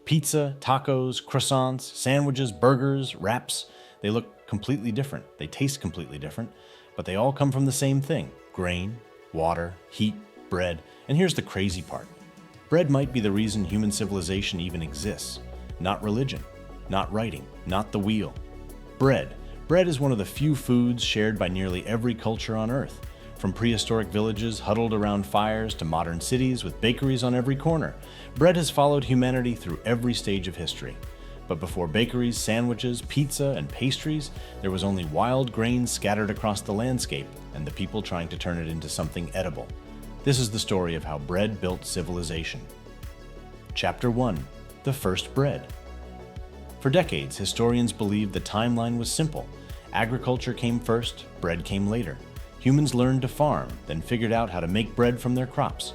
Pizza, tacos, croissants, sandwiches, burgers, wraps, they look completely different. They taste completely different, but they all come from the same thing: grain, water, heat, bread. And here's the crazy part. Bread might be the reason human civilization even exists. Not religion, not writing, not the wheel. Bread. Bread is one of the few foods shared by nearly every culture on Earth. From prehistoric villages huddled around fires to modern cities with bakeries on every corner, bread has followed humanity through every stage of history. But before bakeries, sandwiches, pizza, and pastries, there was only wild grain scattered across the landscape and the people trying to turn it into something edible. This is the story of how bread built civilization. Chapter 1. The First Bread. For decades, historians believed the timeline was simple. Agriculture came first, bread came later. Humans learned to farm, then figured out how to make bread from their crops.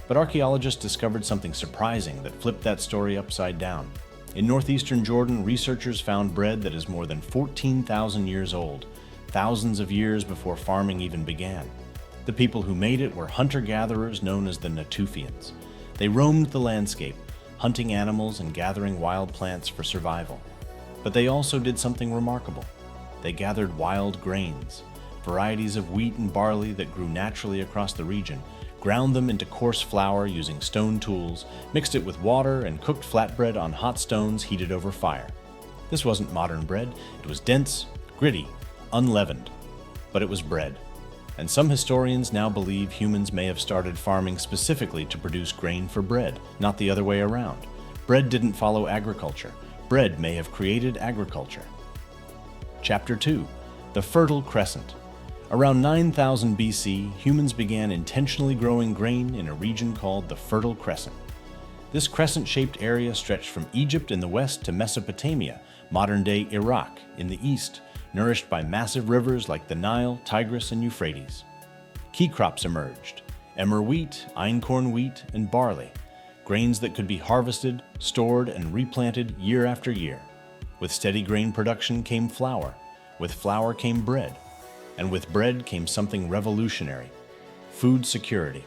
But archaeologists discovered something surprising that flipped that story upside down. In northeastern Jordan, researchers found bread that is more than 14,000 years old, thousands of years before farming even began. The people who made it were hunter-gatherers known as the Natufians. They roamed the landscape, hunting animals and gathering wild plants for survival. But they also did something remarkable. They gathered wild grains, varieties of wheat and barley that grew naturally across the region, ground them into coarse flour using stone tools, mixed it with water, and cooked flatbread on hot stones heated over fire. This wasn't modern bread. It was dense, gritty, unleavened. But it was bread. And some historians now believe humans may have started farming specifically to produce grain for bread, not the other way around. Bread didn't follow agriculture. Bread may have created agriculture. Chapter 2. The Fertile Crescent. Around 9000 BC, humans began intentionally growing grain in a region called the Fertile Crescent. This crescent-shaped area stretched from Egypt in the west to Mesopotamia, modern-day Iraq, in the east, nourished by massive rivers like the Nile, Tigris, and Euphrates. Key crops emerged: emmer wheat, einkorn wheat, and barley, grains that could be harvested, stored, and replanted year after year. With steady grain production came flour. With flour came bread. And with bread came something revolutionary: food security.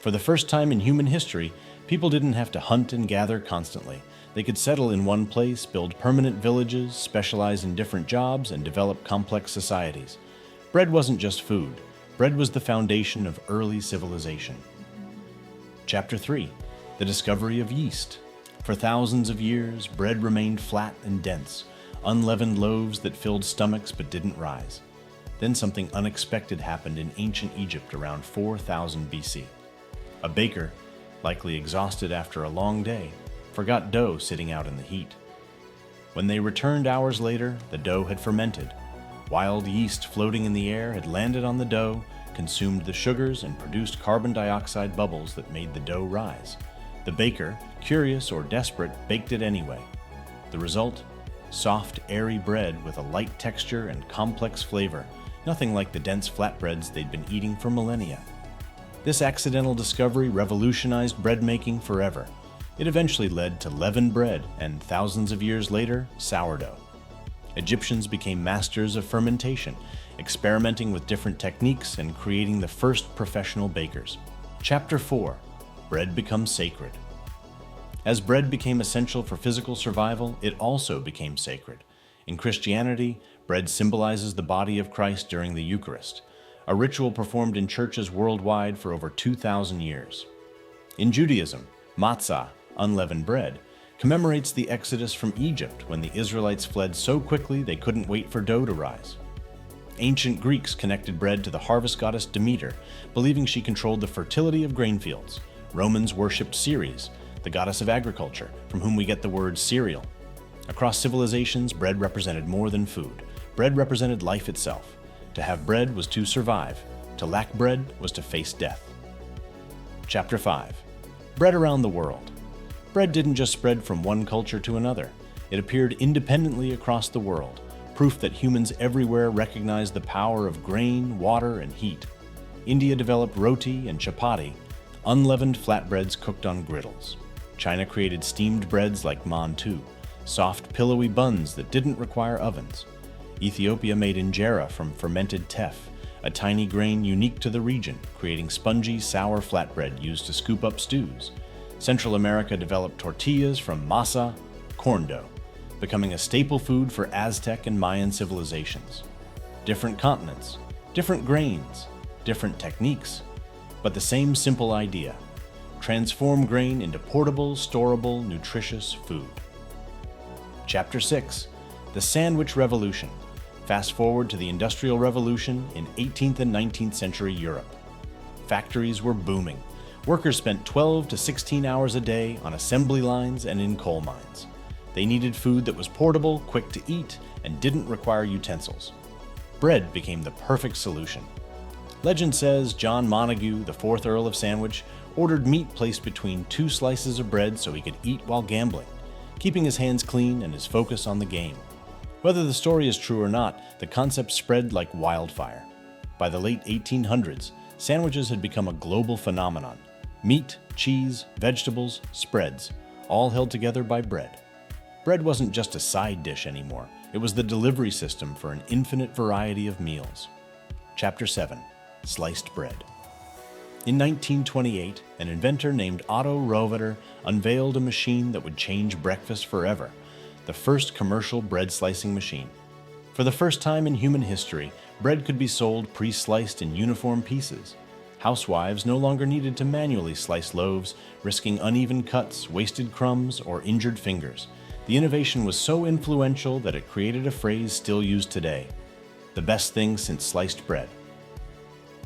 For the first time in human history, people didn't have to hunt and gather constantly. They could settle in one place, build permanent villages, specialize in different jobs, and develop complex societies. Bread wasn't just food. Bread was the foundation of early civilization. Chapter 3. The Discovery of Yeast. For thousands of years, bread remained flat and dense, unleavened loaves that filled stomachs but didn't rise. Then something unexpected happened in ancient Egypt around 4000 BC. A baker, likely exhausted after a long day, forgot dough sitting out in the heat. When they returned hours later, the dough had fermented. Wild yeast floating in the air had landed on the dough, consumed the sugars, and produced carbon dioxide bubbles that made the dough rise. The baker, curious or desperate, baked it anyway. The result? Soft, airy bread with a light texture and complex flavor, nothing like the dense flatbreads they'd been eating for millennia. This accidental discovery revolutionized bread making forever. It eventually led to leavened bread and, thousands of years later, sourdough. Egyptians became masters of fermentation, experimenting with different techniques and creating the first professional bakers. Chapter 4. Bread becomes sacred. As bread became essential for physical survival, it also became sacred. In Christianity, bread symbolizes the body of Christ during the Eucharist, a ritual performed in churches worldwide for over 2,000 years. In Judaism, matzah, unleavened bread, commemorates the exodus from Egypt when the Israelites fled so quickly they couldn't wait for dough to rise. Ancient Greeks connected bread to the harvest goddess Demeter, believing she controlled the fertility of grain fields. Romans worshipped Ceres, the goddess of agriculture, from whom we get the word cereal. Across civilizations, bread represented more than food. Bread represented life itself. To have bread was to survive. To lack bread was to face death. Chapter 5. Bread around the world. Bread didn't just spread from one culture to another. It appeared independently across the world, proof that humans everywhere recognized the power of grain, water, and heat. India developed roti and chapati, unleavened flatbreads cooked on griddles. China created steamed breads like mantu, soft, pillowy buns that didn't require ovens. Ethiopia made injera from fermented teff, a tiny grain unique to the region, creating spongy, sour flatbread used to scoop up stews. Central America developed tortillas from masa, corn dough, becoming a staple food for Aztec and Mayan civilizations. Different continents, different grains, different techniques, but the same simple idea: transform grain into portable, storable, nutritious food. Chapter 6. The Sandwich Revolution. Fast forward to the Industrial Revolution in 18th and 19th century Europe. Factories were booming. Workers spent 12 to 16 hours a day on assembly lines and in coal mines. They needed food that was portable, quick to eat, and didn't require utensils. Bread became the perfect solution. Legend says John Montagu, the 4th Earl of Sandwich, ordered meat placed between 2 slices of bread so he could eat while gambling, keeping his hands clean and his focus on the game. Whether the story is true or not, the concept spread like wildfire. By the late 1800s, sandwiches had become a global phenomenon. Meat, cheese, vegetables, spreads, all held together by bread. Bread wasn't just a side dish anymore. It was the delivery system for an infinite variety of meals. Chapter 7. Sliced bread. In 1928, an inventor named Otto Rohwedder unveiled a machine that would change breakfast forever, the first commercial bread slicing machine. For the first time in human history, bread could be sold pre-sliced in uniform pieces. Housewives no longer needed to manually slice loaves, risking uneven cuts, wasted crumbs, or injured fingers. The innovation was so influential that it created a phrase still used today: the best thing since sliced bread.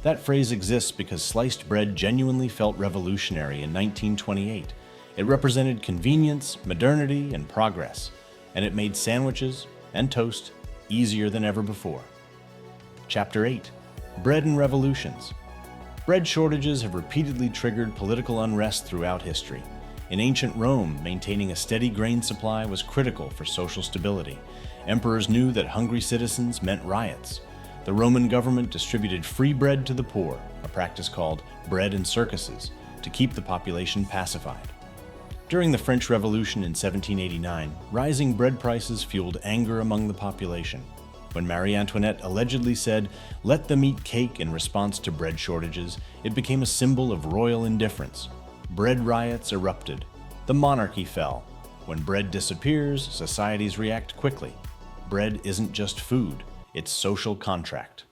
That phrase exists because sliced bread genuinely felt revolutionary in 1928. It represented convenience, modernity, and progress, and it made sandwiches and toast easier than ever before. Chapter 8. Bread and Revolutions. Bread shortages have repeatedly triggered political unrest throughout history. In ancient Rome, maintaining a steady grain supply was critical for social stability. Emperors knew that hungry citizens meant riots. The Roman government distributed free bread to the poor, a practice called bread in circuses, to keep the population pacified. During the French Revolution in 1789, rising bread prices fueled anger among the population. When Marie Antoinette allegedly said, "Let them eat cake," in response to bread shortages, it became a symbol of royal indifference. Bread riots erupted. The monarchy fell. When bread disappears, societies react quickly. Bread isn't just food, it's social contract.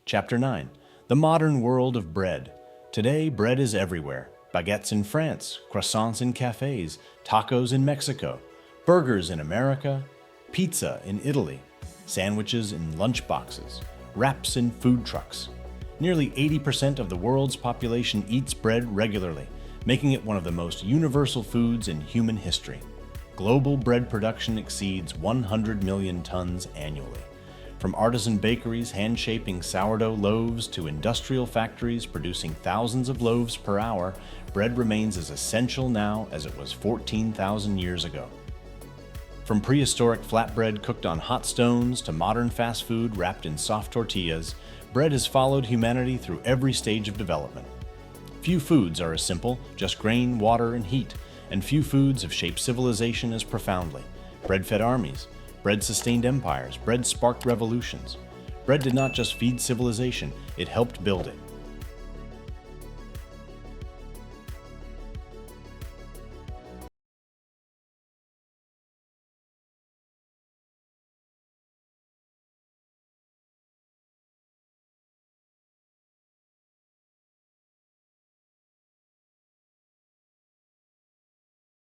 Chapter 9. The Modern World of Bread. Today, bread is everywhere. Baguettes in France, croissants in cafes, tacos in Mexico, burgers in America, pizza in Italy, sandwiches in lunchboxes, wraps in food trucks. Nearly 80% of the world's population eats bread regularly, making it one of the most universal foods in human history. Global bread production exceeds 100 million tons annually. From artisan bakeries hand-shaping sourdough loaves to industrial factories producing thousands of loaves per hour, bread remains as essential now as it was 14,000 years ago. From prehistoric flatbread cooked on hot stones to modern fast food wrapped in soft tortillas, bread has followed humanity through every stage of development. Few foods are as simple, just grain, water, and heat, and few foods have shaped civilization as profoundly. Bread fed armies. Bread sustained empires. Bread sparked revolutions. Bread did not just feed civilization, it helped build it.